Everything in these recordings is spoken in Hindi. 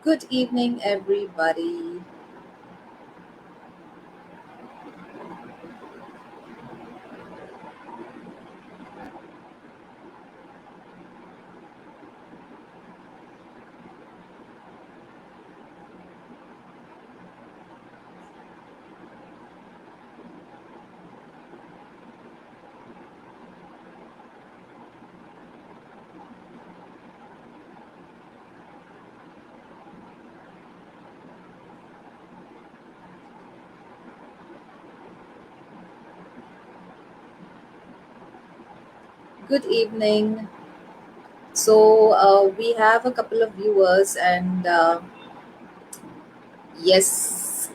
Good evening, everybody. Good evening. We have a couple of viewers, and yes,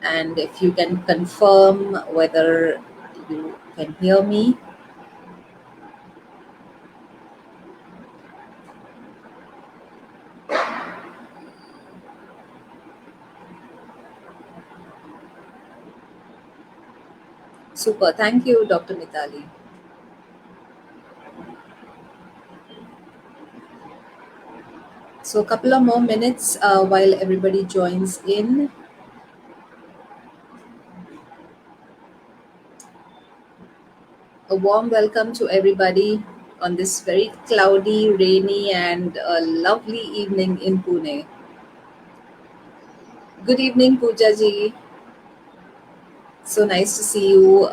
and if you can confirm whether you can hear me. Super. Thank you, Dr. Mitali. So, a couple of more minutes while everybody joins in. A warm welcome to everybody on this very cloudy, rainy, and lovely evening in Pune. Good evening, Pooja ji. So nice to see you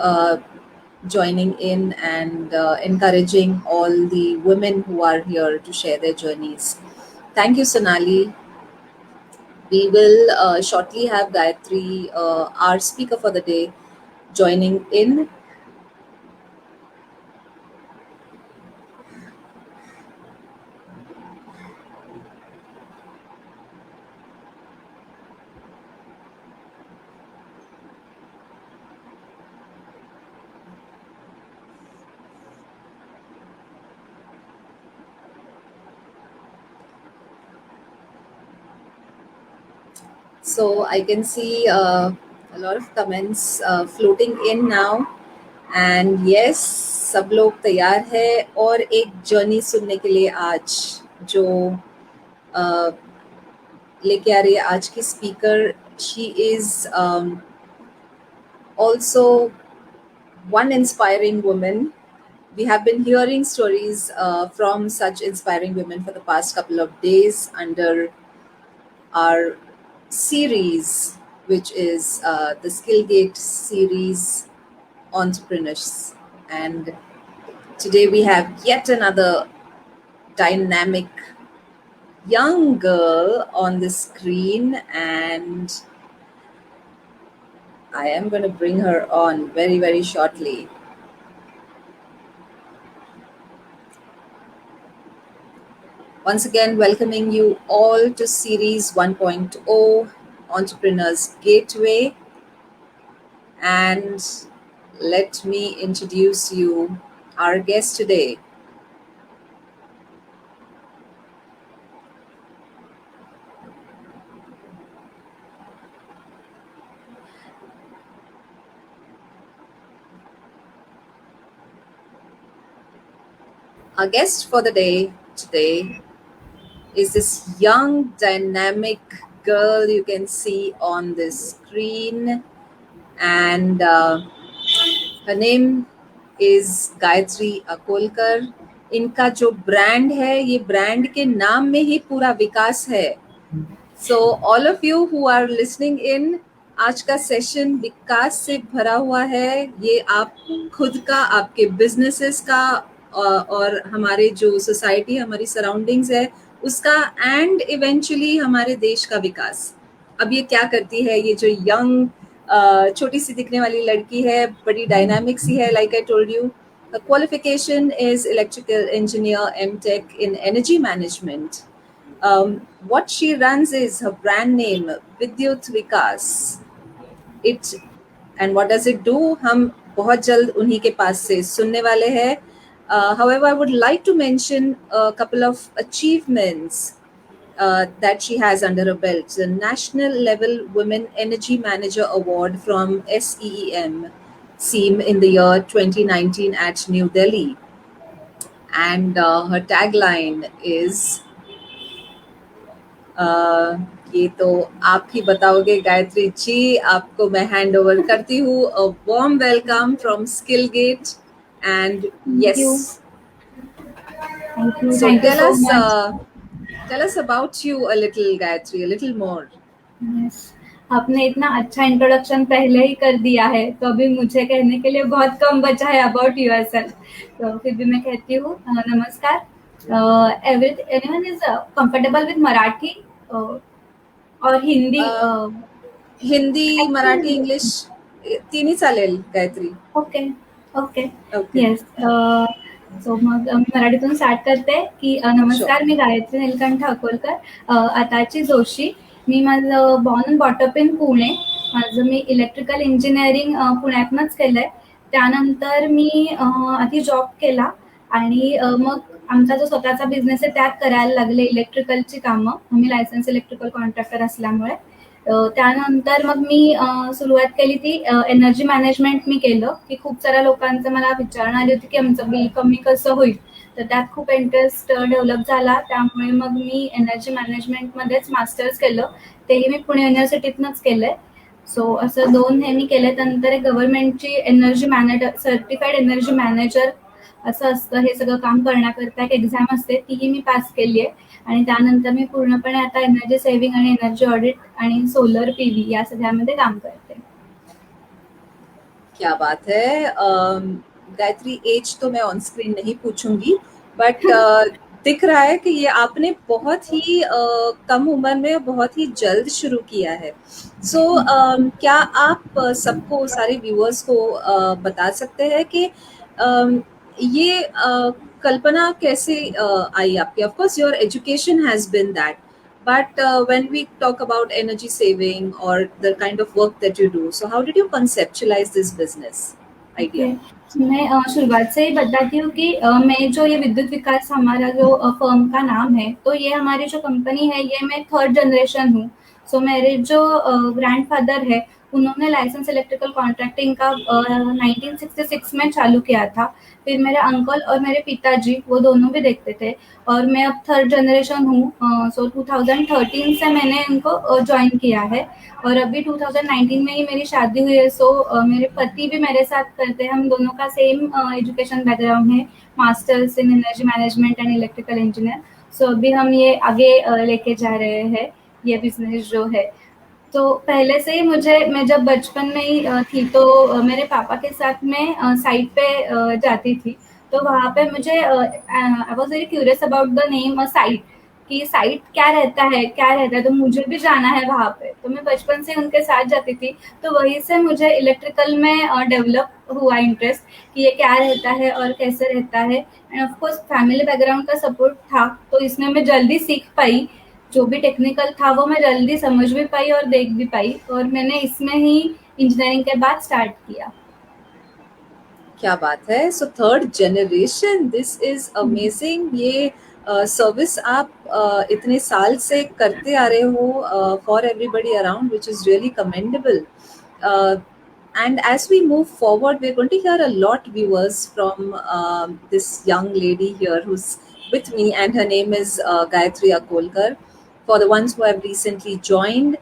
joining in and encouraging all the women who are here to share their journeys. Thank you, Sonali. We will shortly have Gayatri, our speaker for the day, joining in. So I can see a lot of comments floating in now. And yes सब लोग तैयार है और एक जर्नी सुनने के लिए आज जो uh, लेके आ रही है आज की speaker she is also one inspiring woman. We have been hearing stories from such inspiring women for the past couple of days under our series, which is the Skillgate series entrepreneurs. And today we have yet another dynamic young girl on the screen, and I am going to bring her on very, very shortly. Once again, welcoming you all to Series 1.0 Entrepreneurs Gateway. And let me introduce you our guest today. Our guest for the day today is this young, dynamic girl you can see on the screen, and her name is Gayatri Akolkar. इनका जो ब्रांड है ये ब्रांड के नाम में ही पूरा विकास है. So all of you who are listening in, आज का सेशन विकास से भरा हुआ है. ये आप खुद का, आपके बिजनेसेस का और हमारे जो सोसाइटी, हमारी सराउंडिंग्स है उसका, एंड इवेंचुअली हमारे देश का विकास. अब ये क्या करती है, ये जो यंग छोटी सी दिखने वाली लड़की है, बड़ी डायनामिक सी है. Like I told you, her qualification is electrical engineer MTech in energy management. What she runs is her brand name Vidyut Vikas. It and what does it do? हम बहुत जल्द उन्हीं के पास से सुनने वाले हैं. However, I would like to mention a couple of achievements that she has under her belt. The National Level Women Energy Manager Award from SEEM in the year 2019 at New Delhi. And her tagline is ये तो आप ही बताओगे गायत्री जी, आपको मैं हैंड ओवर करती हूँ. A warm welcome from skill gate. And Thank yes, you. Thank you. so Thank you so much. tell us about you a little, Gayatri, a little more. Yes. आपने इतना अच्छा इंट्रोडक्शन पहले ही कर दिया है, तो अभी मुझे कहने के लिए बहुत कम बचा है अबाउट योरसेल्फ. तो फिर भी मैं कहती हूँ नमस्कार. Everyone is comfortable with Marathi और हिंदी. हिंदी, मराठी, ॲक्चुअली इंग्लिश तिन्ही चालेल Gayatri. Okay, okay. Okay, yes. So मग मी मराठीतून स्टार्ट करते की शुअर. नमस्कार, मी गायत्री नीलकंठ अकोलकर, आताची जोशी. मी माझं born and brought up in Pune. माझं मी इलेक्ट्रिकल इंजिनिअरिंग पुण्यातनंच केलं आहे. त्यानंतर मी आधी जॉब केला आणि मग आमचा जो स्वतःचा बिझनेस आहे त्यात करायला लागले इलेक्ट्रिकलची कामं. आम्ही लायसन्स इलेक्ट्रिकल कॉन्ट्रॅक्टर असल्यामुळे. त्यानंतर मग मी सुरुवात केली ती एनर्जी मॅनेजमेंट मी केलं, की खूप साऱ्या लोकांचं मला विचारणा आली होती, की आमचं बिल कमी कसं होईल? तर त्यात खूप इंटरेस्ट डेव्हलप झाला. त्यामुळे मग मी एनर्जी मॅनेजमेंटमध्येच मास्टर्स केलं. तेही मी पुणे युनिव्हर्सिटीतनंच केलंय. सो असं 2 हे मी केले. त्यानंतर एक गव्हर्नमेंटची energy manager, certified energy manager असं असतं. हे सगळं काम करण्याकरता एक एक्झाम असते, तीही मी पास केली आहे. आणि त्यानंतर मी पूर्णपणे आता एनर्जी सेव्हिंग आणि एनर्जी ऑडिट आणि सोलर पीव्ही या सगळ्यामध्ये काम करते. क्या बात है. गायत्री, एज तो मैं ऑन स्क्रीन नहीं पूछूंगी, बट दिख रहा है कि ये आपने बहुत ही कम उम्र में बहुत ही जल्द शुरू किया है. सो क्या आप सबको, सारे व्यूअर्स को बता सकते हैं कि ये कल्पना कैसे आई आपकी? Of course your education has been that, but when we talk about energy saving or the kind of work that you do, so how did you conceptualize this business idea? Okay. मैं शुरुआत से ही बताती हूँ कि मैं जो ये विद्युत विकास हमारा जो फर्म का नाम है, तो ये हमारी जो कंपनी है ये मैं थर्ड जनरेशन हूँ. सो मेरे जो ग्रैंडफादर है उन्होंने लाइसेंस इलेक्ट्रिकल कॉन्ट्रैक्टिंग का 1966 में चालू किया था. फिर मेरे अंकल और मेरे पिताजी वो दोनों भी देखते थे और मैं अब थर्ड जनरेशन हूँ. सो 2013 से मैंने इनको ज्वाइन किया है और अभी 2019 में ही मेरी शादी हुई है. सो मेरे पति भी मेरे साथ करते हैं. हम दोनों का सेम एजुकेशन बैकग्राउंड है, masters in energy management and electrical engineer. So अभी हम ये आगे लेके जा रहे हैं ये बिजनेस जो है. तो पहले से ही मैं जब बचपन में ही थी तो मेरे पापा के साथ मैं साइट पे जाती थी. तो वहाँ पे मुझे I was very curious about the name site, कि साइट क्या रहता है, क्या रहता है, तो मुझे भी जाना है वहाँ पे. तो मैं बचपन से उनके साथ जाती थी. तो वहीं से मुझे इलेक्ट्रिकल में डेवलप हुआ इंटरेस्ट कि ये क्या रहता है और कैसे रहता है. End of course family background का सपोर्ट था, तो इसमें मैं जल्दी सीख पाई. जो भी टेक्निकल था वो मैं जल्दी समझ भी पाई और देख भी पाई और मैंने इसमें ही इंजीनियरिंग के बाद स्टार्ट किया. क्या बात है. So third generation, this is amazing. ये सर्विस आप इतने साल से करते आ रहे हो for everybody around, which is really commendable. And as we move forward, we're going to hear a lot, viewers, from this young lady here who's with me, and her name is Gayatri Akolkar. For the ones who have recently joined,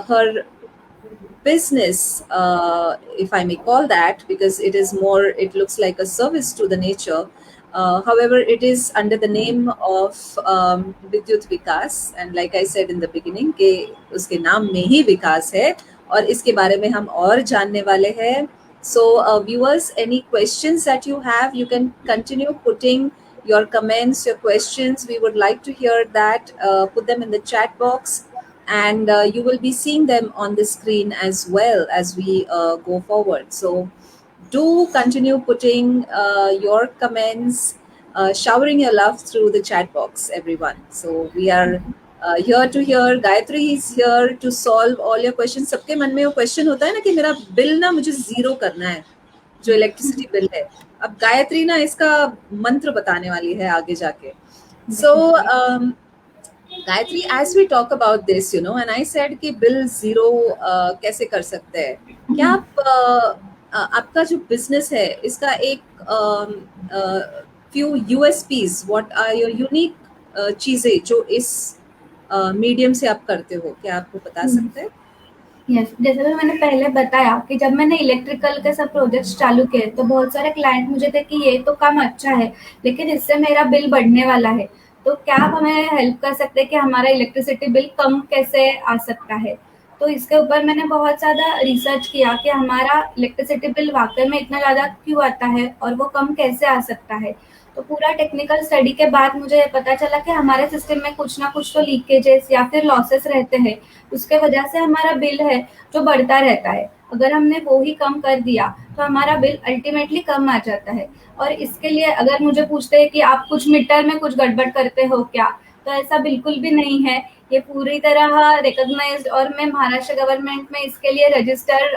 her business, if I may call that, because it is more, it looks like a service to the nature. However, it is under the name of Vidyut Vikas, and like I said in the beginning, कि उसके नाम में ही विकास है और इसके बारे में हम और जानने वाले हैं. So, viewers, any questions that you have, you can continue putting your comments, your questions. We would like to hear that. Put them in the chat box, and you will be seeing them on the screen as well as we go forward. So do continue putting your comments, showering your love through the chat box, everyone. So we are here to hear. Gayatri is here to solve all your questions. सबके मन में वो क्वेश्चन होता है ना कि मेरा बिल ना मुझे जीरो करना है, जो इलेक्ट्रिसिटी बिल है. अब गायत्री ना इसका मंत्र बताने वाली है आगे जाके. So Gayatri, as we talk about this, and I said कि bill zero कैसे कर सकते हैं, क्या आप आपका जो business है इसका एक few USPs, what are your unique चीजें जो इस मीडियम से आप करते हो, क्या आपको बता सकते हैं? यस, जैसे कि मैंने पहले बताया कि जब मैंने इलेक्ट्रिकल के सब प्रोजेक्ट्स चालू किए तो बहुत सारे क्लाइंट मुझे थे कि ये तो काम अच्छा है, लेकिन इससे मेरा बिल बढ़ने वाला है, तो क्या आप हमें हेल्प कर सकते हैं कि हमारा इलेक्ट्रिसिटी बिल कम कैसे आ सकता है? तो इसके ऊपर मैंने बहुत ज़्यादा रिसर्च किया कि हमारा इलेक्ट्रिसिटी बिल वाक़ई में इतना ज़्यादा क्यों आता है और वो कम कैसे आ सकता है? तो पूरा टेक्निकल स्टडी के बाद मुझे पता चला कि हमारे सिस्टम में कुछ ना कुछ तो लीकेजेस या फिर लॉसेस रहते हैं, उसके वजह से हमारा बिल है जो बढ़ता रहता है। अगर हमने वो ही कम कर दिया तो हमारा बिल अल्टीमेटली कम आ जाता है। और इसके लिए अगर मुझे पूछते हैं कि आप कुछ मीटर में कुछ गड़बड़ करते हो क्या, तो ऐसा बिल्कुल भी नहीं है। ये पूरी तरह रिकॉग्नाइज्ड, और मैं महाराष्ट्र गवर्नमेंट में इसके लिए रजिस्टर्ड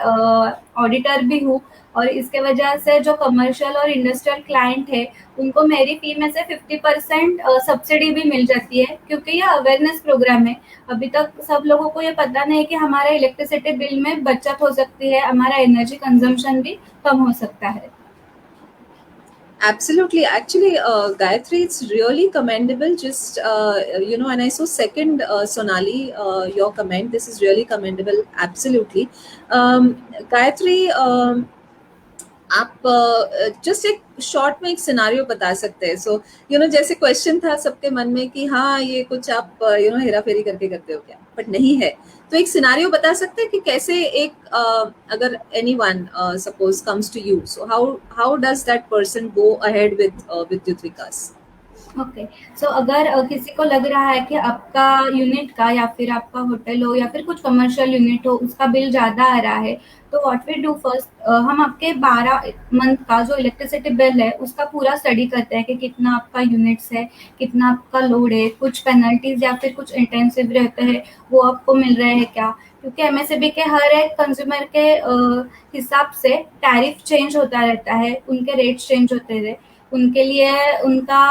ऑडिटर भी हूँ। और इसके वजह से जो कमर्शियल और इंडस्ट्रियल क्लाइंट है उनको मेरी फी में से 50% सब्सिडी भी मिल जाती है, क्योंकि ये अवेयरनेस प्रोग्राम है। अभी तक सब लोगों को ये पता नहीं कि हमारा इलेक्ट्रिसिटी बिल में बचत हो सकती है, हमारा एनर्जी कंजम्पशन भी कम हो सकता है। Absolutely. Actually, Gayatri, it's really commendable. Just, and I saw second, Sonali, your comment. This is really commendable. Absolutely. Gayatri, आप जस्ट एक शॉर्ट में एक सिनारियो बता सकते हैं, सो जैसे क्वेश्चन था सबके मन में कि हाँ ये कुछ आप हेरा फेरी करके करते हो क्या, बट नहीं है, तो एक सिनारियो बता सकते हैं कि कैसे एक अगर anyone suppose comes to you, so how does that person go ahead with Vidyut Vikas? Okay, सो अगर किसी को लग रहा है कि आपका यूनिट का या फिर आपका होटल हो या फिर कुछ कमर्शियल यूनिट हो उसका बिल ज़्यादा आ रहा है, तो व्हाट वी डू फर्स्ट, हम आपके 12 मंथ का जो इलेक्ट्रिसिटी बिल है उसका पूरा स्टडी करते हैं कि कितना आपका यूनिट्स है, कितना आपका लोड है, कुछ पेनल्टीज या फिर कुछ इंटेंसिव रहते हैं वो आपको मिल रहे हैं क्या, क्योंकि एमएसबी के हर एक कंज्यूमर के हिसाब से टैरिफ चेंज होता रहता है, उनके रेट्स चेंज होते रहे, उनके लिए उनका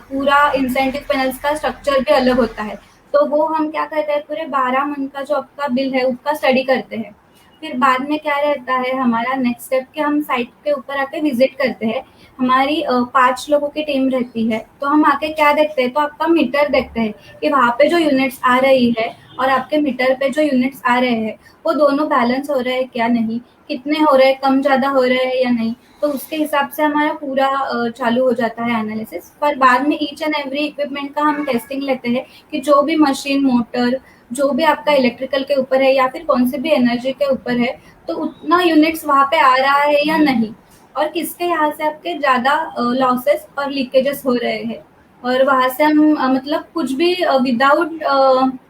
पूरा इंसेंटिव पैनल्स का स्ट्रक्चर भी अलग होता है। तो वो हम क्या करते हैं, पूरे 12 मंथ का जो आपका बिल है उसका स्टडी करते हैं। फिर बाद में क्या रहता है हमारा नेक्स्ट स्टेप, कि हम साइट के ऊपर आके विजिट करते हैं। हमारी 5 लोगों की टीम रहती है, तो हम आके क्या देखते हैं, तो आपका मीटर देखते हैं कि वहाँ पे जो यूनिट्स आ रही है और आपके मीटर पे जो यूनिट्स आ रहे हैं वो दोनों बैलेंस हो रहे हैं क्या नहीं, कितने हो रहे हैं, कम ज़्यादा हो रहे हैं या नहीं। तो उसके हिसाब से हमारा पूरा चालू हो जाता है एनालिसिस। पर बाद में ईच एंड एवरी इक्विपमेंट का हम टेस्टिंग लेते हैं कि जो भी मशीन, मोटर, जो भी आपका इलेक्ट्रिकल के ऊपर है या फिर कौन सी भी एनर्जी के ऊपर है, तो उतना यूनिट्स वहाँ पे आ रहा है या नहीं, और किसके यहाँ से आपके ज़्यादा लॉसेस और लीकेजेस हो रहे हैं। और वहाँ से हम मतलब कुछ भी without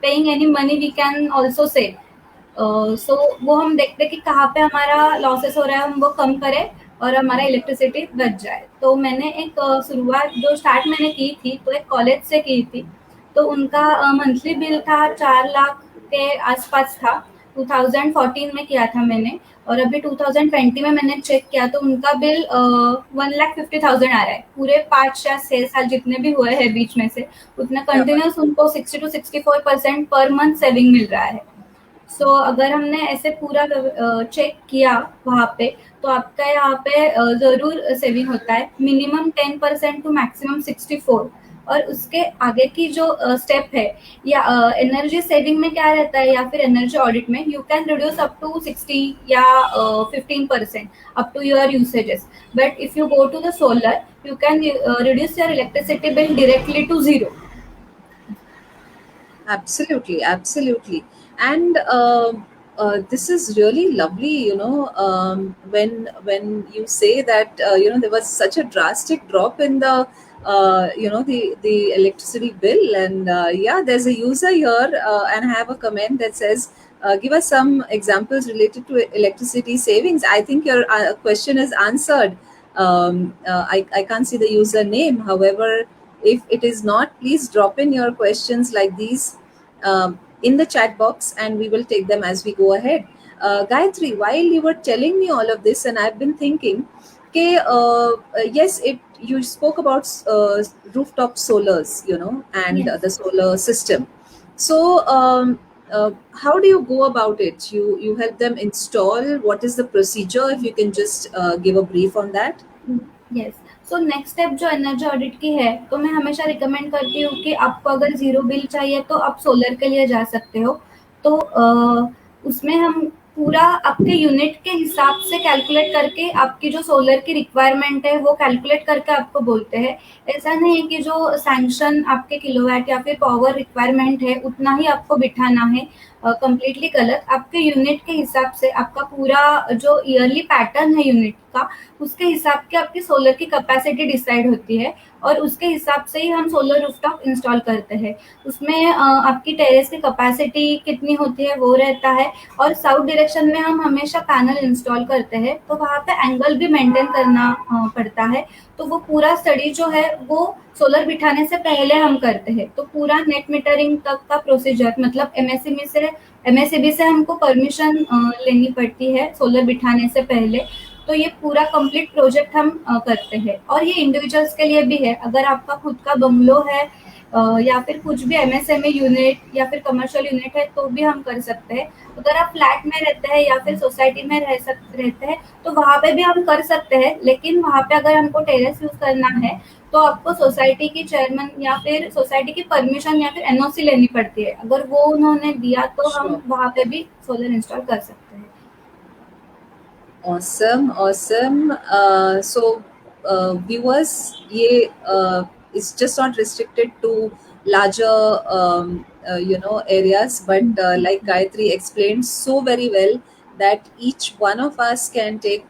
paying any money we can also say, so वो हम देखते हैं कि कहाँ पे हमारा लॉसेस हो रहा है, हम वो कम करें और हमारा इलेक्ट्रिसिटी बच जाए। तो मैंने एक शुरुआत जो स्टार्ट मैंने की थी तो एक कॉलेज से की थी। तो उनका मंथली बिल था 4 लाख के आसपास था, 2014 में किया था मैंने। और अभी 2020 में मैंने चेक किया तो उनका बिल 1,50,000 आ रहा है, पूरे 5 या 6 साल जितने भी हुए हैं बीच में से उतना कंटिन्यूस उनको 60 to 64% पर मंथ सेविंग मिल रहा है। सो अगर हमने ऐसे पूरा चेक किया वहाँ पे, तो आपका यहाँ पे ज़रूर सेविंग होता है, मिनिमम 10% टू मैक्सिमम 64। और उसके आगे की जो स्टेप है या एनर्जी सेविंग में क्या रहता है या फिर एनर्जी ऑडिट में, you can reduce up to 60 या 15% up to your usages. But if you go to the solar, you can reduce your electricity bill directly to zero. Absolutely, absolutely. And this is really lovely, when you say that there was such a drastic drop in the the electricity bill. And yeah, there's a user here, and I have a comment that says, give us some examples related to electricity savings. I think your question is answered. I can't see the user name. However, if it is not, please drop in your questions like these in the chat box, and we will take them as we go ahead. Gayatri, while you were telling me all of this, and I've been thinking, okay, yes, you spoke about rooftop solars, and Yes. the solar system. So, how do you go about it? You help them install. What is the procedure? If you can just give a brief on that. Yes. So next step जो एनर्जी ऑडिट की है, तो मैं हमेशा रिकमेंड करती हूँ कि आपको अगर ज़ीरो बिल चाहिए तो आप सोलर के लिए जा सकते हो। तो उसमें हम पूरा आपके यूनिट के हिसाब से कैलकुलेट करके आपकी जो सोलर की रिक्वायरमेंट है वो कैलकुलेट करके आपको बोलते हैं। ऐसा नहीं है कि जो सैंक्शन आपके किलोवाट या फिर पावर रिक्वायरमेंट है उतना ही आपको बिठाना है। कंप्लीटली गलत। आपके यूनिट के हिसाब से आपका पूरा जो ईयरली पैटर्न है यूनिट का, उसके हिसाब की आपकी सोलर की कैपेसिटी डिसाइड होती है और उसके हिसाब से ही हम सोलर रूफटॉप इंस्टॉल करते हैं। उसमें आपकी टेरेस की कैपेसिटी कितनी होती है वो रहता है, और साउथ डायरेक्शन में हम हमेशा पैनल इंस्टॉल करते हैं, तो वहाँ पे एंगल भी मेंटेन करना पड़ता है। तो वो पूरा स्टडी जो है वो सोलर बिठाने से पहले हम करते हैं। तो पूरा नेट मीटरिंग तक का प्रोसीजर, मतलब एमएसईबी से हमको परमिशन लेनी पड़ती है सोलर बिठाने से पहले। तो ये पूरा कंप्लीट प्रोजेक्ट हम करते हैं, और ये इंडिविजुअल्स के लिए भी है। अगर आपका खुद का बंगलो है या फिर कुछ भी एमएसएमई यूनिट या फिर कमर्शियल यूनिट है तो भी हम कर सकते हैं। अगर आप फ्लैट में रहते हैं या फिर सोसाइटी में रहते हैं तो वहाँ पे भी हम कर सकते हैं, लेकिन वहाँ पे अगर हमको टेरेस यूज करना है तो आपको सोसाइटी की चेयरमैन या फिर सोसाइटी की परमिशन या फिर एनओसी लेनी पड़ती है। अगर वो उन्होंने दिया तो हम Sure. वहाँ पे भी सोलर इंस्टॉल कर सकते हैं। Awesome, awesome. Viewers, ये is just not restricted to larger, areas, but like Gayatri explained so very well that each one of us can take,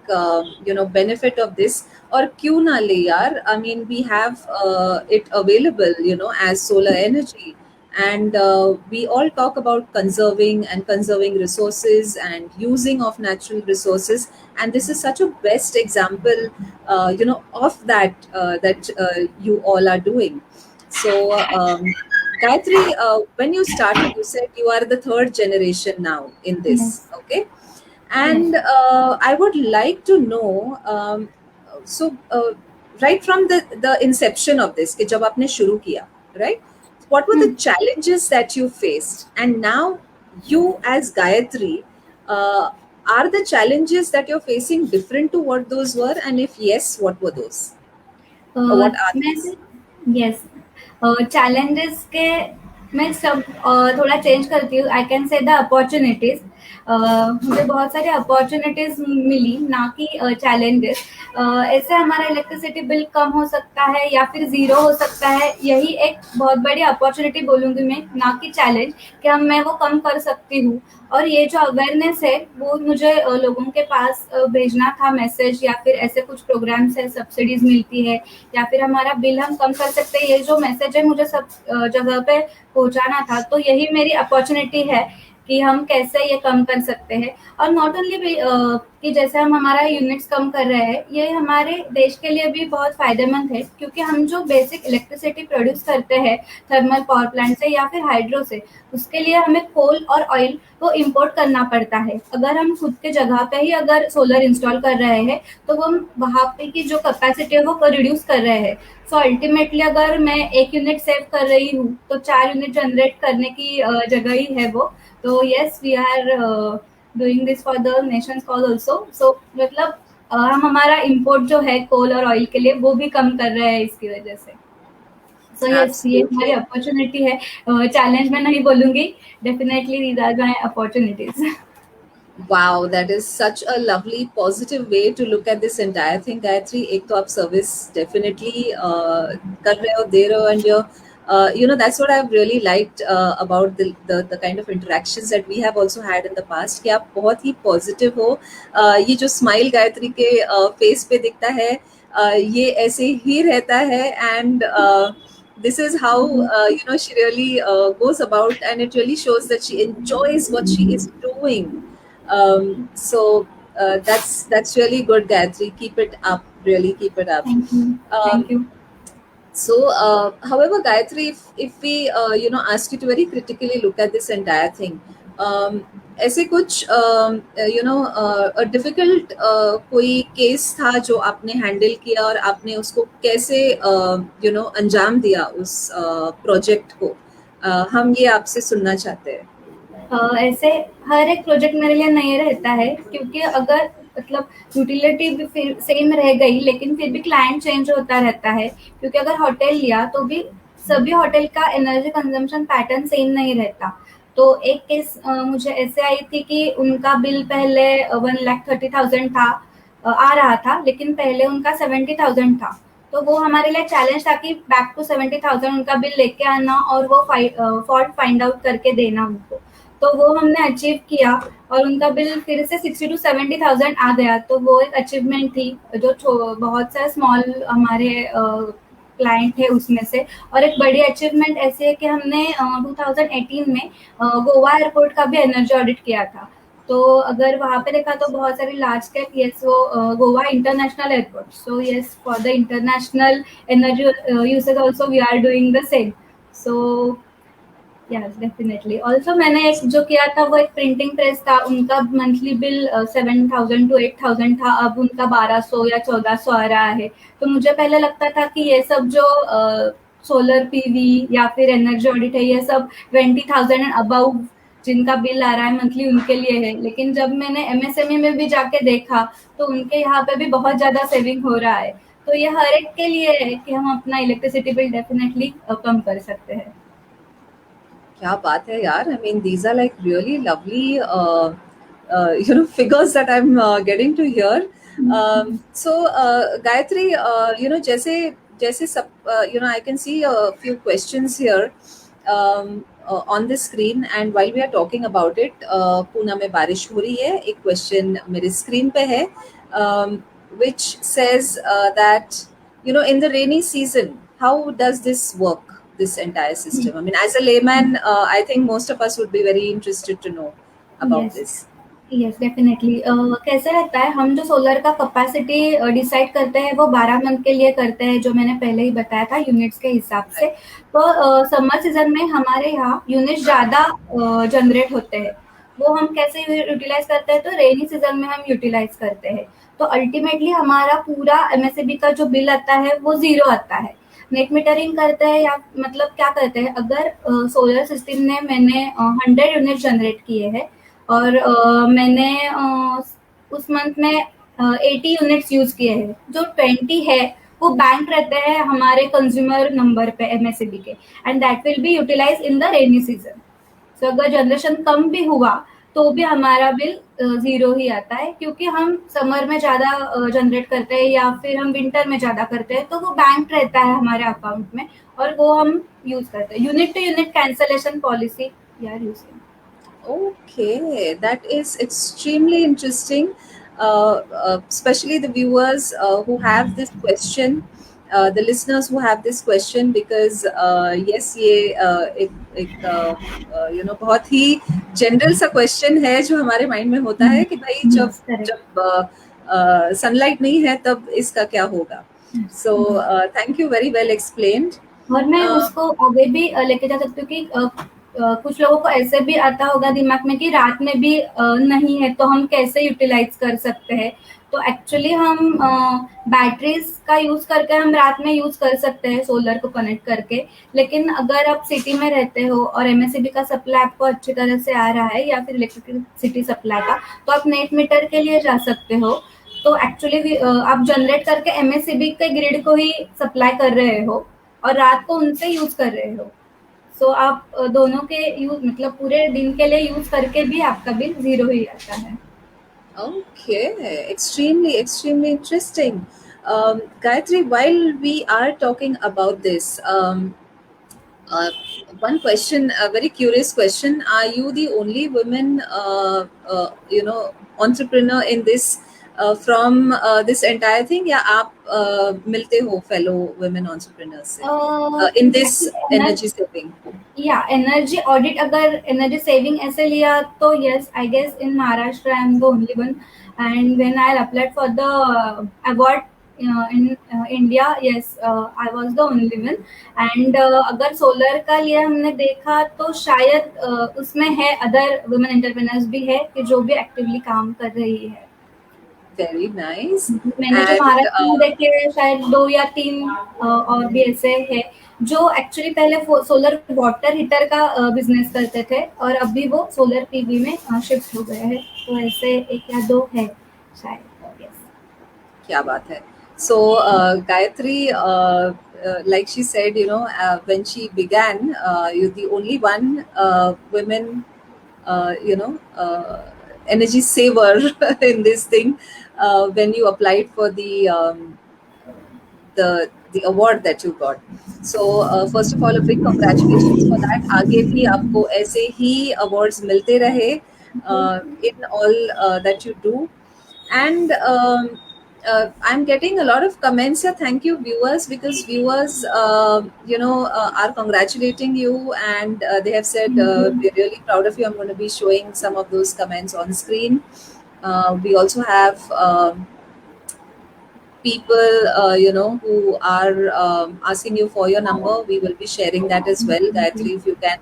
benefit of this. और क्यों ना ले यार, I mean, we have it available, as solar energy. And we all talk about conserving resources and using of natural resources, and this is such a best example of that you all are doing. So Gayatri, when you started, you said you are the third generation now in this, Yes, okay? yes. And I would like to know, so right from the inception of this, कि जब आपने शुरू किया, right? What were the Hmm. challenges that you faced? And now you as Gayatri, uh, are the challenges that you're facing different to what those were? And if yes, what were those? Or what are मैं these? यस, चैलेंजेस के मैं सब थोड़ा चेंज करती हूँ। I can say the opportunities. मुझे बहुत सारी अपॉर्चुनिटीज मिली, ना कि चैलेंजेस। ऐसे हमारा इलेक्ट्रिसिटी बिल कम हो सकता है या फिर ज़ीरो हो सकता है, यही एक बहुत बड़ी अपॉर्चुनिटी बोलूँगी मैं, ना कि चैलेंज कि मैं वो कम कर सकती हूँ। और ये जो अवेयरनेस है वो मुझे लोगों के पास भेजना था मैसेज, या फिर ऐसे कुछ प्रोग्राम्स है, सब्सिडीज मिलती है या फिर हमारा बिल हम कम कर सकते हैं, ये जो मैसेज है मुझे सब जगह पे पहुंचाना था। तो यही मेरी अपॉर्चुनिटी है कि हम कैसे ये कम कर सकते हैं। और नॉट ओनली कि जैसे हम हमारा यूनिट्स कम कर रहे हैं, ये हमारे देश के लिए भी बहुत फायदेमंद है, क्योंकि हम जो बेसिक इलेक्ट्रिसिटी प्रोड्यूस करते हैं थर्मल पावर प्लांट से या फिर हाइड्रो से, उसके लिए हमें कोल और ऑयल को इम्पोर्ट करना पड़ता है। अगर हम खुद के जगह पे ही अगर सोलर इंस्टॉल कर रहे हैं तो हम वहाँ पे की जो कैपेसिटी है वो रिड्यूस कर रहे हैं। सो अल्टीमेटली अगर मैं एक यूनिट सेव कर रही हूँ तो 4 यूनिट जनरेट करने की जगह ही है वो। तो yes, we are doing this for the nation's cause also. So मतलब हम हमारा इम्पोर्ट जो है कोल और ऑयल के लिए वो भी कम कर रहे हैं इसकी वजह से। सो यस, ये हमारी Absolutely. अपॉर्चुनिटी है। चैलेंज मैं नहीं बोलूंगी, definitely these are my opportunities. Wow, that is such a lovely, positive way to look at this entire thing, Gayatri. एक तो आप service definitely कर रहे हो, दे रहे हो, and you're, that's what I've really liked about the kind of interactions that we have also had in the past. कि आप बहुत ही positive हो. ये जो smile गायत्री के face पे दिखता है, ये ऐसे ही रहता है, and this is how she really goes about, and it really shows that she enjoys what she is doing. That's really good, Gayatri. Keep it up. Really keep it up. Thank you. Thank Um, you. however, Gayatri, if we ask you to very critically look at this entire thing, ऐसे कुछ डिफिकल्ट कोई केस था जो आपने हैंडल किया और आपने उसको कैसे अंजाम दिया उस प्रोजेक्ट को, हम ये आपसे सुनना चाहते हैं. ऐसे हर एक प्रोजेक्ट मेरे लिए नया रहता है, क्योंकि अगर मतलब यूटिलिटी भी फिर सेम रह गई, लेकिन फिर भी क्लाइंट चेंज होता रहता है, क्योंकि अगर होटल लिया तो भी सभी होटल का एनर्जी कंजम्पशन पैटर्न सेम नहीं रहता। तो एक केस मुझे ऐसे आई थी कि उनका बिल पहले 1,30,000 था, आ रहा था, लेकिन पहले उनका 70,000 था। तो वो हमारे लिए चैलेंज था कि बैक टू 70,000 उनका बिल लेके आना और वो फॉल्ट फाइंड आउट करके देना उनको। तो वो हमने अचीव किया और उनका बिल फिर से 60,000 to 70,000 आ गया। तो वो एक अचीवमेंट थी जो बहुत सारे स्मॉल हमारे क्लाइंट थे उसमें से। और एक बड़ी अचीवमेंट ऐसी है कि हमने 2018 में गोवा एयरपोर्ट का भी एनर्जी ऑडिट किया था। तो अगर वहाँ पे देखा तो बहुत सारी लार्ज स्केल, यस, वो Goa international airport, so yes, for the international energy usage also we are doing the same. So yes, definitely. Also मैंने एक जो किया था वो एक प्रिंटिंग प्रेस था, उनका मंथली बिल 7,000 to 8,000 था, अब उनका 1,200 या 1,400 आ रहा है। तो मुझे पहले लगता था कि ये सब जो सोलर पीवी या फिर एनर्जी ऑडिट है, ये सब 20,000 एंड अबव जिनका बिल आ रहा है मंथली उनके लिए है। लेकिन जब मैंने एमएसएमई में भी जाके देखा तो उनके यहाँ पे भी बहुत ज्यादा सेविंग हो रहा है। तो ये हर एक के लिए है कि हम अपना इलेक्ट्रिसिटी बिल डेफिनेटली कम कर सकते हैं। क्या बात है यार, I mean these are like really lovely you know figures that I'm getting to hear. So Gayatri, you know जैसे जैसे सब you know I can see a few questions here on the screen, and while we are talking about it, Poona में बारिश हो रही है। एक क्वेश्चन मेरे स्क्रीन पे है which says that you know in the rainy season how does this work, this entire system? I mean, as a layman, I think most of us would be very interested to know about yes, this. Yes, definitely. कैसे रहता है, हम जो सोलर का कैपेसिटी डिसाइड करते हैं वो 12 मंथ के लिए करते हैं, जो मैंने पहले ही बताया था यूनिट्स के हिसाब से। तो समर सीजन में हमारे यहाँ यूनिट ज़्यादा जनरेट होते हैं। वो हम कैसे यूटिलाइज करते हैं, तो रेनी सीजन में हम यूटिलाइज करते हैं। तो अल्टीमेटली हमारा पूरा एमएससीबी का जो बिल आता है वो जीरो आता है। नेट मीटरिंग करते हैं या मतलब क्या करते हैं, अगर सोलर सिस्टम ने मैंने 100 यूनिट जनरेट किए हैं और मैंने उस मंथ में 80 यूनिट्स यूज किए हैं, जो 20 है वो बैंक रहते हैं हमारे कंज्यूमर नंबर पे एमएससीबी के, and that will be utilise in the rainy season. So अगर जनरेशन कम भी हुआ तो भी हमारा बिल जीरो ही आता है, क्योंकि हम समर में ज्यादा जनरेट करते हैं या फिर हम विंटर में ज्यादा करते हैं, तो वो बैंक रहता है हमारे अकाउंट में और वो हम यूज करते हैं। Unit to unit cancellation policy यार use. Okay, that is extremely interesting, especially the viewers who have this question, the listeners who have this question, because yes, ये you know बहुत ही जनरल सा क्वेश्चन है जो हमारे माइंड में होता है कि भाई जब जब सनलाइट नहीं है तब इसका क्या होगा। So thank you, very well explained. और मैं उसको आगे भी लेके जा सकती हूँ कि कुछ लोगों को ऐसे भी आता होगा दिमाग में कि रात में भी नहीं है तो हम कैसे यूटिलाइज कर सकते हैं। तो एक्चुअली हम बैटरीज का यूज करके हम रात में यूज कर सकते हैं सोलर को कनेक्ट करके। लेकिन अगर आप सिटी में रहते हो और एमएससीबी का सप्लाई आपको अच्छी तरह से आ रहा है या फिर इलेक्ट्रिसिटी सप्लाई का, तो आप नेट मीटर के लिए जा सकते हो। तो एक्चुअली आप जनरेट करके एमएससीबी के ग्रिड को ही सप्लाई कर रहे हो और रात को उनसे यूज कर रहे हो। सो आप दोनों के यूज मतलब पूरे दिन के लिए यूज करके भी आपका बिल जीरो ही आता है। Okay, extremely interesting. Gayatri, while we are talking about this, uh, one question, a very curious question: are you the only woman, you know, entrepreneur in this from this entire thing? या आप मिलते हो fellow women entrepreneurs से in this energy saving? या एनर्जी ऑडिट, अगर एनर्जी सेविंग ऐसे लिया तो yes, I guess in Maharashtra I am the only one, and when I applied for the award in India, yes, I was the only one. And अगर सोलर का लिए हमने देखा तो शायद उसमें है अदर वुमेन एंटरप्रेन्योर्स भी है कि जो भी एक्टिवली काम कर रही है। Very nice. मैंने जो महाराष्ट्र में देखे शायद 2 या 3 और भी ऐसे है जो एक्चुअली पहले सोलर वाटर हीटर का बिजनेस करते थे और अभी वो सोलर पीवी में शिफ्ट हो गए हैं। तो ऐसे 1 या 2 है शायद यस। क्या बात है. So Gayatri, like she said, when she began, you're the only one women, energy saver in this thing. When you applied for the award that you got. So first of all, a big congratulations for that. आगे भी आपको ऐसे ही awards मिलते रहे in all that you do. And I'm getting a lot of comments here. Thank you, viewers, because viewers, are congratulating you, and they have said we're really proud of you. I'm going to be showing some of those comments on screen. We also have people, who are asking you for your number. We will be sharing that as well, Gayatri. If you can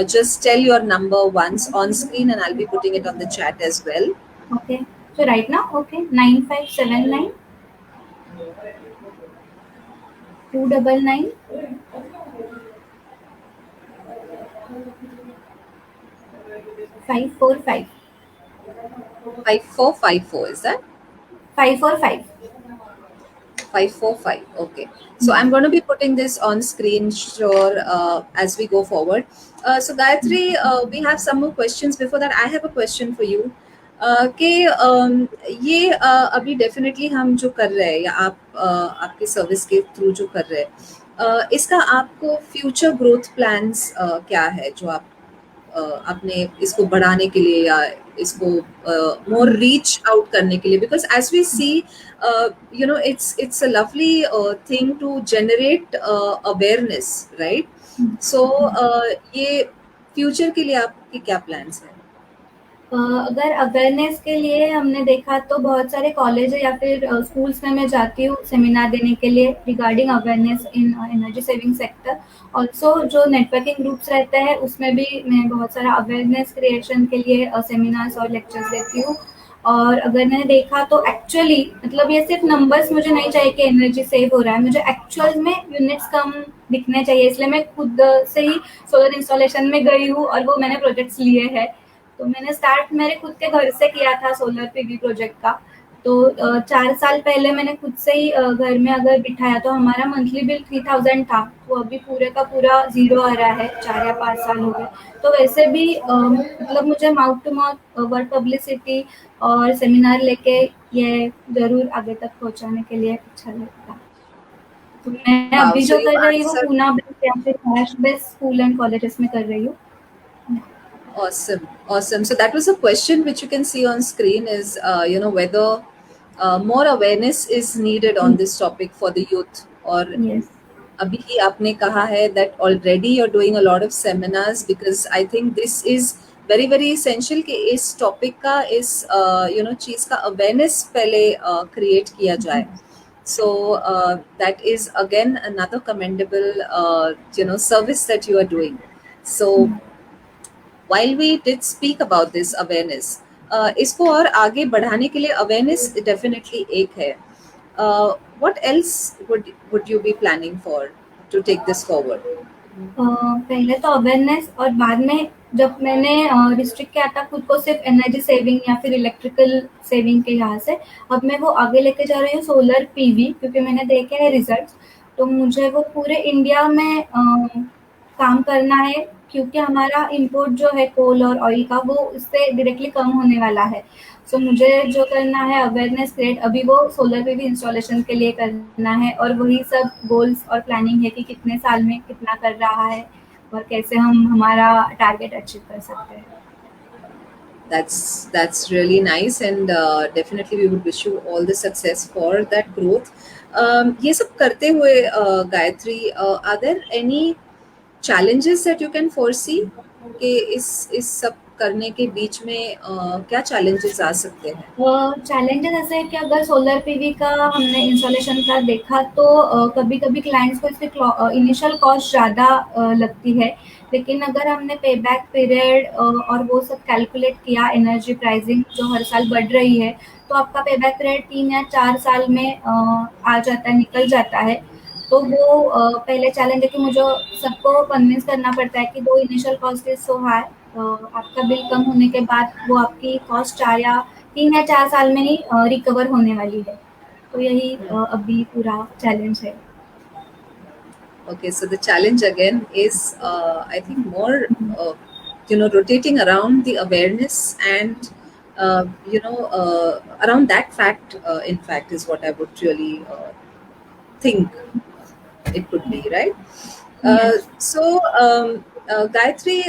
just tell your number once on screen, and I'll be putting it on the chat as well. Okay. So right now, okay, 9579 299 545 5454, is that? 545. 545. Okay. So I'm going to be putting this on screen, sure, as we go forward. So Gayatri, we have some more questions. Before that, I have a question for you. कि ये अभी डेफिनेटली हम जो कर रहे हैं, या आप आपके सर्विस के थ्रू जो कर रहे हैं, इसका आपको फ्यूचर ग्रोथ प्लान्स क्या है, जो आप अपने इसको बढ़ाने के लिए, या इसको मोर रीच आउट करने के लिए, because as we see it's a lovely thing to generate awareness, right? So ये फ्यूचर के लिए आपके क्या प्लान्स हैं? अगर अवेयरनेस के लिए हमने देखा तो बहुत सारे कॉलेज या फिर स्कूल्स में मैं जाती हूँ सेमिनार देने के लिए regarding awareness in energy saving sector. Also जो नेटवर्किंग ग्रुप्स रहते हैं उसमें भी मैं बहुत सारा अवेयरनेस क्रिएशन के लिए सेमिनार्स और लेक्चर्स देती हूँ. और अगर मैंने देखा तो एक्चुअली मतलब ये सिर्फ नंबर्स मुझे नहीं चाहिए कि एनर्जी सेव हो रहा है, मुझे एक्चुअल में यूनिट्स कम दिखने चाहिए. इसलिए मैं खुद से ही सोलर इंस्टॉलेशन में गई हूँ और वो मैंने प्रोजेक्ट्स लिए हैं. तो मैंने स्टार्ट मेरे खुद के घर से किया था सोलर पीवी प्रोजेक्ट का. तो 4 साल पहले मैंने खुद से ही घर में अगर बिठाया तो हमारा मंथली बिल 3000 था. तो अभी पूरे का पूरा 0 आ रहा है. 4 या 5 साल हो गए. तो वैसे भी मतलब मुझे mouth to mouth word publicity और सेमिनार लेके ये ज़रूर आगे तक पहुँचाने के लिए अच्छा लगता है. तो मैं Wow, अभी so जो you कर रही हूँ answered. पूना बेस्ड या फिर Maharashtra based school and colleges में कर रही हूँ. Awesome, awesome. So that was a question which you can see on screen is, whether more awareness is needed on this topic for the youth. Or Yes. अभी ही आपने कहा है that already you're doing a lot of seminars, because I think this is very very essential कि इस topic का, इस चीज़ का awareness पहले create किया जाए. So that is again another commendable service that you are doing. So while we did speak about this awareness, इसको और आगे बढ़ाने के लिए awareness definitely एक है. What else would you be planning for to take this forward? पहले तो अवेयरनेस और बाद में जब मैंने रिस्ट्रिक्ट किया था खुद को सिर्फ एनर्जी सेविंग या फिर इलेक्ट्रिकल सेविंग के यहाँ से, अब मैं वो आगे लेके जा रही हूँ सोलर पीवी, क्योंकि मैंने देखे हैं रिजल्ट्स. तो मुझे वो पूरे इंडिया में काम करना है, क्योंकि हमारा इंपोर्ट जो है कोल और ऑयल का वो इससे डायरेक्टली कम होने वाला है. सो मुझे जो करना है अवेयरनेस क्रिएट अभी वो सोलर पीवी इंस्टॉलेशन के लिए करना है. और वही सब गोल्स और प्लानिंग है कि कितने साल में कितना कर रहा है और कैसे हम हमारा टारगेट अचीव कर सकते हैं. That's really nice, and definitely we would wish you all the success for that growth. ये सब करते हुए Gayatri, are there any challenges that you can foresee कि इस सब करने के बीच में क्या challenges आ सकते हैं? चैलेंजेस ऐसे है कि अगर सोलर पीवी का हमने इंस्टॉलेशन का देखा तो कभी-कभी क्लाइंट्स को इसके इनिशियल कॉस्ट ज़्यादा लगती है. लेकिन अगर हमने पे बैक पीरियड और वो सब कैलकुलेट किया, एनर्जी प्राइसिंग जो हर साल बढ़ रही है, तो आपका पे बैक पीरियड 3 या 4 साल में आ जाता है, निकल जाता है. तो वो पहले चैलेंज है कि मुझे सबको कन्विंस करना पड़ता है कि दो initial cost is so high, आपका बिल कम होने के बाद वो आपकी कॉस्ट 4 या 3 या 4 साल में ही रिकवर होने वाली है। तो यही अभी पूरा चैलेंज है। Okay, so the challenge again is, I think, more, rotating around the awareness and, around that fact, in fact, is what I would really think it could be, right? Yes. Gayatri,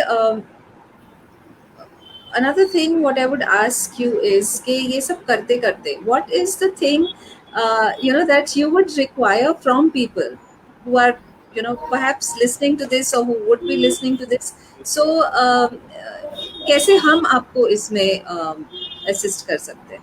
another thing what I would ask you is कि ये सब करते करते what is the thing that you would require from people who are perhaps listening to this or who would be listening to this, so कैसे हम आपको इसमें assist कर सकते हैं?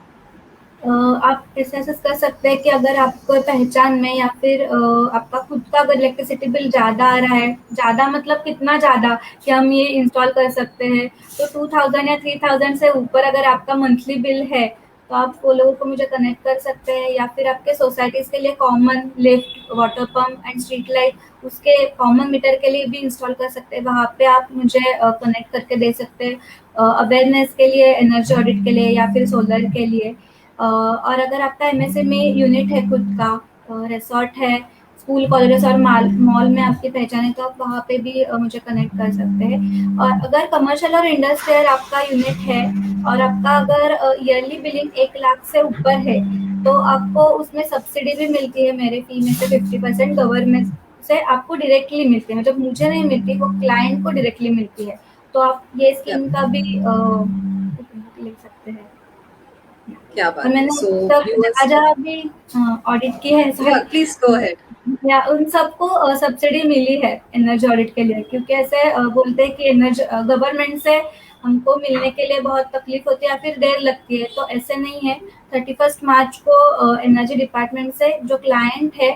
आप ऐसे असेस कर सकते हैं कि अगर आपको पहचान में या फिर आपका खुद का अगर इलेक्ट्रिसिटी बिल ज़्यादा आ रहा है, ज़्यादा मतलब कितना ज़्यादा कि हम ये इंस्टॉल कर सकते हैं, तो 2000 या 3000 से ऊपर अगर आपका मंथली बिल है, तो आप वो लोगों को मुझे कनेक्ट कर सकते हैं, या फिर आपके सोसाइटीज़ के लिए common lift, water pump and street light उसके कॉमन मीटर के लिए भी इंस्टॉल कर सकते हैं, वहाँ पे आप मुझे कनेक्ट करके दे सकते हैं, अवेयरनेस के लिए, एनर्जी ऑडिट के लिए या फिर सोलर के लिए। और अगर आपका एमएसएमई यूनिट है खुद का, रिसॉर्ट है, स्कूल कॉलेजेस और मॉल में आपकी पहचान है, तो आप वहाँ पे भी मुझे कनेक्ट कर सकते हैं। और अगर कमर्शियल और इंडस्ट्रियल आपका यूनिट है और आपका अगर ईयरली बिलिंग 1 लाख से ऊपर है, तो आपको उसमें सब्सिडी भी मिलती है मेरे फी में से 50% गवर्नमेंट से आपको डायरेक्टली मिलती है, मतलब मुझे नहीं मिलती, वो क्लाइंट को डायरेक्टली मिलती है। तो आप ये स्कीम का भी ले सकते हैं। क्या और बात है, मैंने so सब viewers, जहाँ-जहाँ भी ऑडिट की है, yeah, sorry, please go ahead. या उन सबको सब्सिडी मिली है एनर्जी ऑडिट के लिए, क्योंकि ऐसे बोलते हैं कि एनर्जी गवर्नमेंट से हमको मिलने के लिए बहुत तकलीफ होती है या फिर देर लगती है, तो ऐसे नहीं है। 31 मार्च को एनर्जी डिपार्टमेंट से जो क्लाइंट है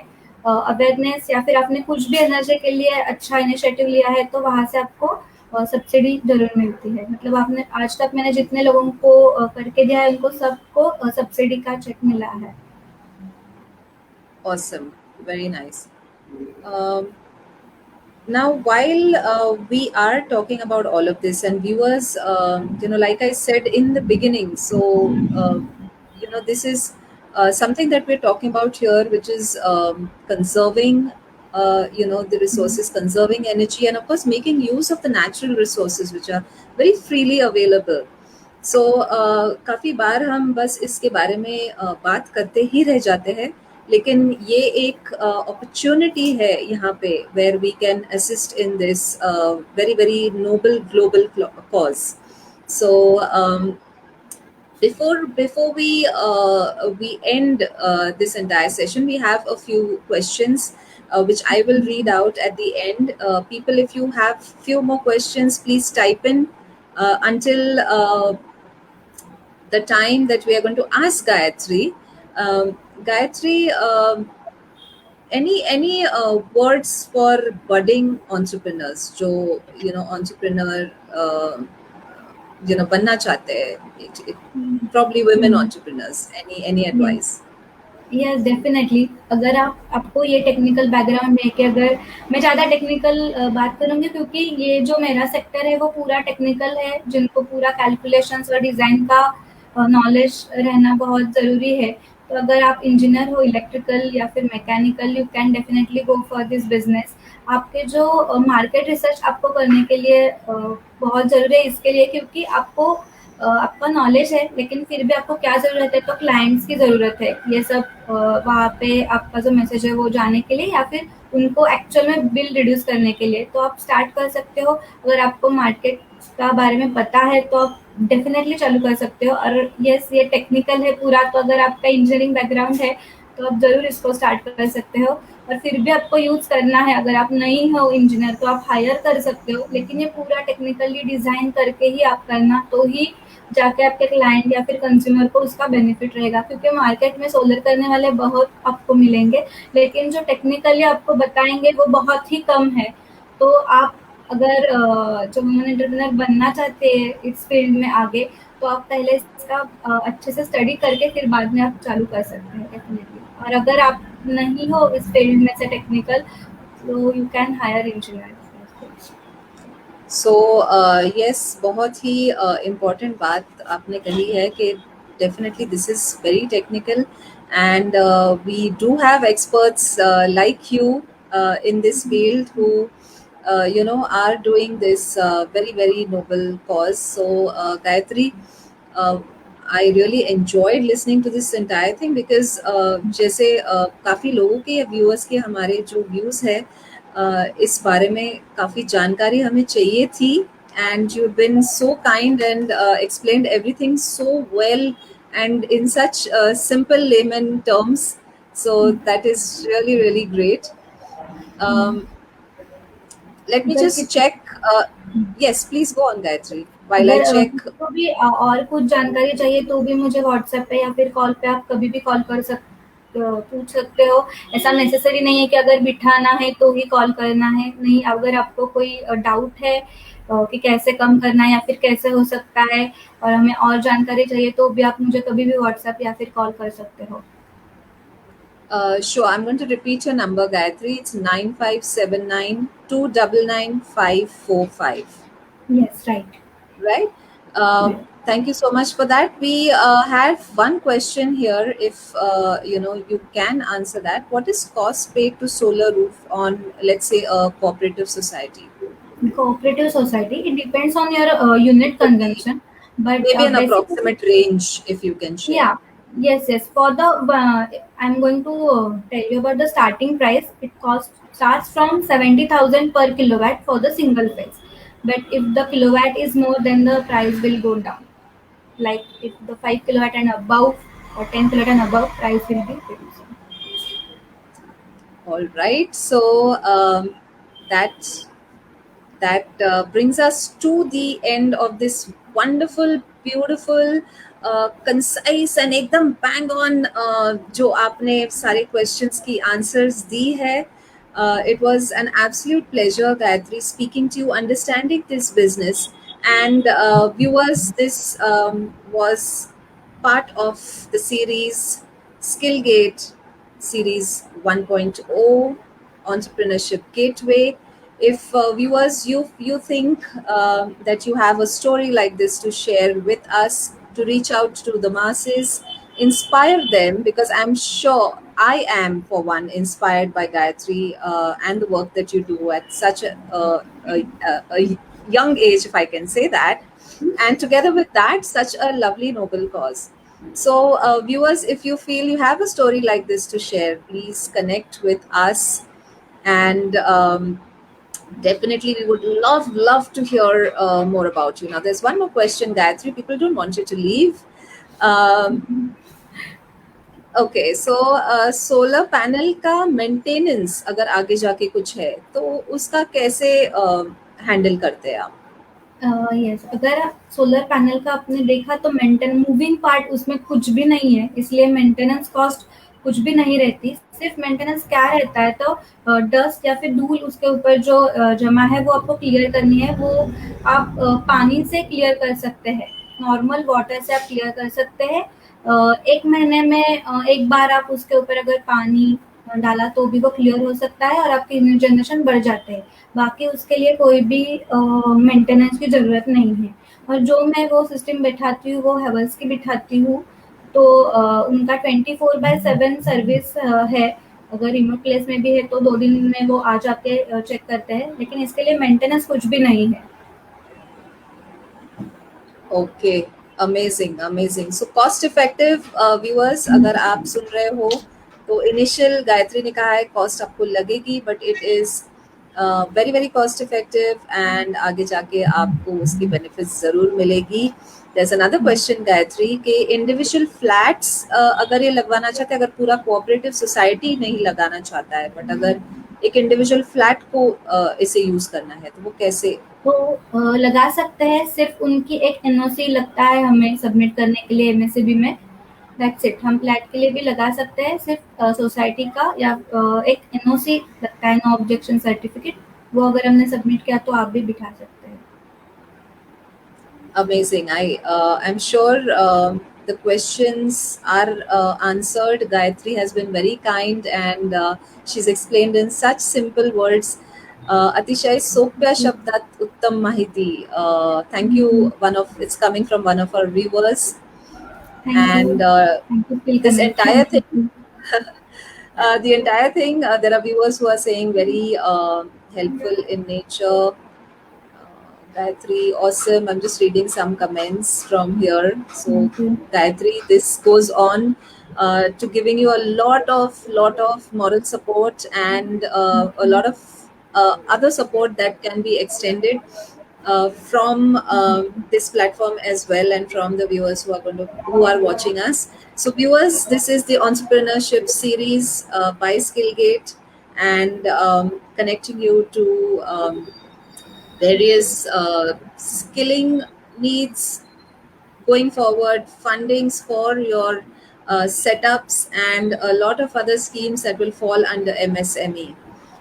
अवेयरनेस या फिर आपने कुछ भी एनर्जी के लिए अच्छा इनिशिएटिव लिया है, तो वहाँ से आपको सब्सिडी ज़रूर मिलती है। मतलब आपने आज तक मैंने जितने लोगों को करके दिया है, उनको सबको सब्सिडी का चेक मिला है। Awesome, very nice. Now, while we are talking about all of this, and viewers, like I said in the beginning, so this is something that we're talking about here, which is conserving, the resources, conserving energy, and of course making use of the natural resources which are very freely available. So काफ़ी बार हम बस इसके बारे में बात करते ही रह जाते हैं, लेकिन ये एक अपॉर्चुनिटी है यहाँ पे where we can assist in this very very noble global cause. So before we end this entire session, we have a few questions which I will read out at the end. People, if you have few more questions, please type in until the time that we are going to ask Gayatri. Gayatri, any words for budding entrepreneurs, जो entrepreneur बनना चाहते हैं, probably women entrepreneurs. Any advice? Yes definitely. अगर आपको ये टेक्निकल बैकग्राउंड है कि अगर मैं ज़्यादा टेक्निकल बात करूँगी, क्योंकि ये जो मेरा सेक्टर है वो पूरा टेक्निकल है, जिनको पूरा कैलकुलेशंस और डिज़ाइन का नॉलेज रहना बहुत ज़रूरी है। तो अगर आप इंजीनियर हो इलेक्ट्रिकल या फिर mechanical, you can definitely go for this business. आपके जो मार्केट रिसर्च आपको करने के लिए बहुत ज़रूरी है इसके लिए, क्योंकि आपको आपका नॉलेज है, लेकिन फिर भी आपको क्या ज़रूरत है, तो क्लाइंट्स की ज़रूरत है ये सब वहाँ पे आपका जो मैसेज है वो जाने के लिए, या फिर उनको एक्चुअल में बिल रिड्यूस करने के लिए। तो आप स्टार्ट कर सकते हो, अगर आपको मार्केट का बारे में पता है तो आप डेफिनेटली चालू कर सकते हो। और यस, ये टेक्निकल है पूरा, तो अगर आपका इंजीनियरिंग बैकग्राउंड है तो आप ज़रूर इसको स्टार्ट कर सकते हो। और फिर भी आपको यूज़ करना है, अगर आप नहीं हो इंजीनियर तो आप हायर कर सकते हो, लेकिन ये पूरा टेक्निकली डिज़ाइन करके ही आप करना, तो ही जाके आपके क्लाइंट या फिर कंज्यूमर को उसका बेनिफिट रहेगा। क्योंकि मार्केट में सोलर करने वाले बहुत आपको मिलेंगे, लेकिन जो टेक्निकली आपको बताएंगे वो बहुत ही कम है। तो आप अगर जो वुमेन एंटरप्रेन्योर बनना चाहते हैं इस फील्ड में आगे, तो आप पहले इसका अच्छे से स्टडी करके फिर बाद में आप चालू कर सकते हैं डेफिनेटली। और अगर आप नहीं हो इस फील्ड में से टेक्निकल, तो you can hire engineer. So yes, बहुत ही इम्पोर्टेंट बात आपने कही है कि definitely this is very technical, and we do have experts like you in this field who are doing this very very noble cause. So Gayatri, uh, I really enjoyed listening to this entire thing because जैसे काफ़ी लोगों के व्यूअर्स के हमारे जो व्यूज़ है इस बारे में काफ़ी जानकारी हमें चाहिए थी, and you've been so kind and explained everything so well and in such simple layman terms, so that is really really great. um, let me अगर just किसी check. Yes, please go on, Gayatri, while I अगर check. किसी को भी और कुछ जानकारी चाहिए तो भी मुझे व्हाट्सएप पे या फिर कॉल पे आप कभी भी कॉल कर पूछ सकते हो। ऐसा नेसेसरी नहीं है कि अगर बिठाना है तो ही कॉल करना है, नहीं, अगर आपको कोई डाउट है कि कैसे कम करना है या फिर कैसे हो सकता है और हमें और जानकारी चाहिए तो भी आप मुझे कभी भी व्हाट्सएप या फिर कॉल कर सकते हो। Sure, I'm going to repeat your number, Gayatri. It's 9579 299 545. Yes, right. Right? Thank you so much for that. We have one question here. If you can answer that. What is cost paid to solar roof on, let's say, a cooperative society? Cooperative society, it depends on your unit Could be consumption, but maybe an basically, approximate range, if you can share. yeah, yes, yes. For the, I'm going to tell you about the starting price. It cost starts from 70,000 per kilowatt for the single phase. But if the kilowatt is more, then the price will go down. Like if the 5 kilowatt and above or 10 kilowatt and above, price will be reducing. All right. So that brings us to the end of this wonderful, beautiful, concise and एकदम bang on जो आपने सारे questions की answers दी है. It was an absolute pleasure, Gayatri, speaking to you, understanding this business. And viewers, this was part of the series Skillgate Series 1.0 Entrepreneurship Gateway. If viewers, you think that you have a story like this to share with us, to reach out to the masses, inspire them, because I'm sure I am, for one, inspired by Gayatri and the work that you do at such a young age, if I can say that, and together with that, such a lovely noble cause. So viewers, if you feel you have a story like this to share, please connect with us, and definitely we would love to hear more about you. Now there's one more question, Gayatri. People don't want you to leave. um, okay, so solar panel का maintenance अगर आगे जाके कुछ है तो उसका कैसे हैंडल करते हैं आप? यस, अगर सोलर पैनल का आपने देखा तो मूविंग पार्ट उसमें कुछ भी नहीं है, इसलिए मेंटेनेंस कॉस्ट कुछ भी नहीं रहती। सिर्फ मेंटेनेंस क्या रहता है तो डस्ट या फिर धूल उसके ऊपर जो जमा है वो आपको क्लियर करनी है। वो आप पानी से क्लियर कर सकते हैं, नॉर्मल वाटर से आप क्लियर कर सकते हैं। 1 महीने में एक बार आप उसके ऊपर अगर पानी डाला तो भी वो क्लियर हो सकता है और आपके इम्यून जनरेशन बढ़ जाते हैं। बाकी उसके लिए कोई भी मेंटेनेंस की ज़रूरत नहीं है। और जो मैं वो सिस्टम बैठाती हूँ वो हेवल्स की बिठाती हूँ, तो उनका 24/7 सर्विस है। अगर रिमोट प्लेस में भी है तो 2 दिन में वो आ जाके चेक करते हैं, लेकिन इसके लिए मेंटेनेंस कुछ भी नहीं है। Okay, amazing amazing. So cost effective viewers, अगर आप सुन रहे हो तो इनिशियल गायत्री ने कहा है कॉस्ट आपको लगेगी, but it is very very cost effective and आगे जाके आपको उसकी बेनिफिट्स जरूर मिलेगी। There's another question, गायत्री, कि इंडिविजुअल फ्लैट्स अगर ये लगवाना चाहते हैं, अगर पूरा कोऑपरेटिव सोसाइटी नहीं लगाना चाहता है, बट अगर एक इंडिविजुअल फ्लैट को इसे यूज करना है तो वो कैसे? तो लगा सकते हैं। सिर्फ उनकी एक एनओसी लगता है हमें सबमिट करने के लिए एमएससीबी में, दैट्स इट। हम फ्लैट के लिए भी लगा सकते हैं, सिर्फ सोसाइटी का या एक एनओसी लगता है, नो ऑब्जेक्शन सर्टिफिकेट, वो अगर हमने सबमिट किया तो आप भी बिठा सकते हैं। Amazing. I'm sure the questions are answered. Gayatri has been very kind, and she's explained in such simple words. अतिशय सोप्या शब्दात उत्तम माहिती. Thank you. It's coming from one of our viewers. Thank And you. Thank you. Feel this entire thing, connected. the entire thing, there are viewers who are saying very helpful in nature. Gayatri, awesome. I'm just reading some comments from here. So, Thank you. Gayatri, this goes on to giving you a lot of moral support and a lot of other support that can be extended from this platform as well, and from the viewers who are watching us. So, viewers, this is the entrepreneurship series by Skillgate, and connecting you to various skilling needs going forward, fundings for your setups, and a lot of other schemes that will fall under MSME.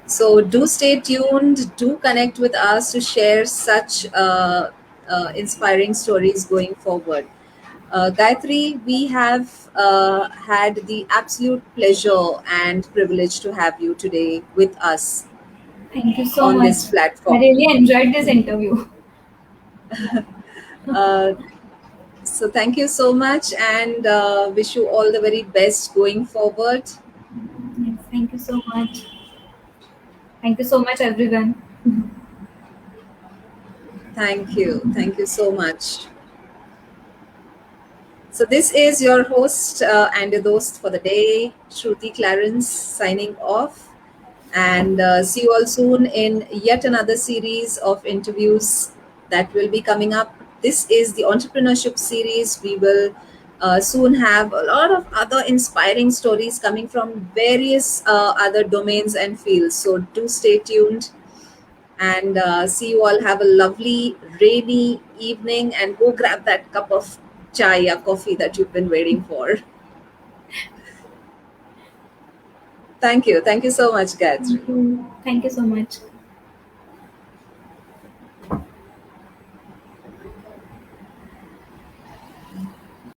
So do stay tuned, do connect with us to share such inspiring stories going forward. Gayatri, we have had the absolute pleasure and privilege to have you today with us Thank you so on this much. I platform. really enjoyed this interview. Uh, So thank you so much, and wish you all the very best going forward. Yes, thank you so much. Thank you so much, everyone. Thank you so much. So this is your host and your host for the day, Shruti Clarence, signing off, and see you all soon in yet another series of interviews that will be coming up. This is the entrepreneurship series. We will soon have a lot of other inspiring stories coming from various other domains and fields. So do stay tuned, and see you all. Have a lovely rainy evening, and go grab that cup of chai or coffee that you've been waiting for. Thank you so much, Gayatri. Thank you. Thank you so much.